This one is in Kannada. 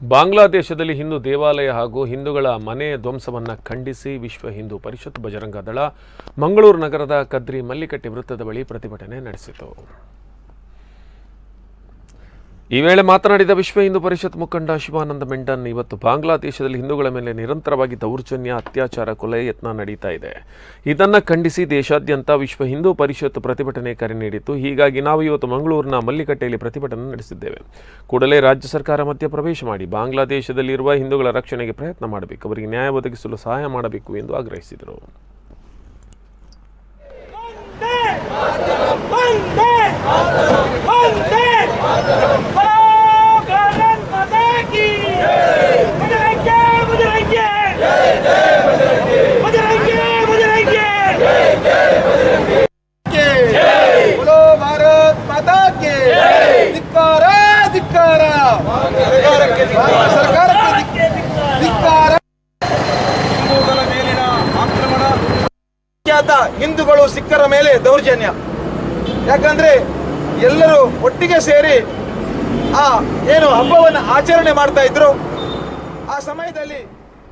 ಬಾಂಗ್ಲಾದೇಶದಲ್ಲಿ ಹಿಂದೂ ದೇವಾಲಯ ಹಾಗೂ ಹಿಂದೂಗಳ ಮನೆ ಧ್ವಂಸವನ್ನು ಖಂಡಿಸಿ ವಿಶ್ವ ಹಿಂದೂ ಪರಿಷತ್ ಬಜರಂಗ ದಳ ಮಂಗಳೂರು ನಗರದ ಕದ್ರಿ ಮಲ್ಲಿಕಟ್ಟೆ ವೃತ್ತದ ಬಳಿ ಪ್ರತಿಭಟನೆ ನಡೆಸಿತು. ಈ ವೇಳೆ ಮಾತನಾಡಿದ ವಿಶ್ವ ಹಿಂದೂ ಪರಿಷತ್ ಮುಖಂಡ ಶಿವಾನಂದ ಮೆಂಡನ್, ಇವತ್ತು ಬಾಂಗ್ಲಾದೇಶದಲ್ಲಿ ಹಿಂದೂಗಳ ಮೇಲೆ ನಿರಂತರವಾಗಿ ದೌರ್ಜನ್ಯ, ಅತ್ಯಾಚಾರ, ಕೊಲೆ ಯತ್ನ ನಡೀತಾ ಇದೆ. ಇದನ್ನು ಖಂಡಿಸಿ ದೇಶಾದ್ಯಂತ ವಿಶ್ವ ಹಿಂದೂ ಪರಿಷತ್ ಪ್ರತಿಭಟನೆ ಕರೆ ನೀಡಿತ್ತು. ಹೀಗಾಗಿ ನಾವು ಇವತ್ತು ಮಂಗಳೂರಿನ ಮಲ್ಲಿಕಟ್ಟೆಯಲ್ಲಿ ಪ್ರತಿಭಟನೆ ನಡೆಸಿದ್ದೇವೆ. ಕೂಡಲೇ ರಾಜ್ಯ ಸರ್ಕಾರ ಮಧ್ಯಪ್ರವೇಶ ಮಾಡಿ ಬಾಂಗ್ಲಾದೇಶದಲ್ಲಿರುವ ಹಿಂದೂಗಳ ರಕ್ಷಣೆಗೆ ಪ್ರಯತ್ನ ಮಾಡಬೇಕು, ಅವರಿಗೆ ನ್ಯಾಯ ಒದಗಿಸಲು ಸಹಾಯ ಮಾಡಬೇಕು ಎಂದು ಆಗ್ರಹಿಸಿದರು. ಹಿಂದೂಗಳು ಸಿಖ್ಖರ ಮೇಲೆ ದೌರ್ಜನ್ಯ. ಯಾಕಂದ್ರೆ ಎಲ್ಲರೂ ಒಟ್ಟಿಗೆ ಸೇರಿ ಏನು ಹಬ್ಬವನ್ನು ಆಚರಣೆ ಮಾಡ್ತಾ ಇದ್ರು. ಆ ಸಮಯದಲ್ಲಿ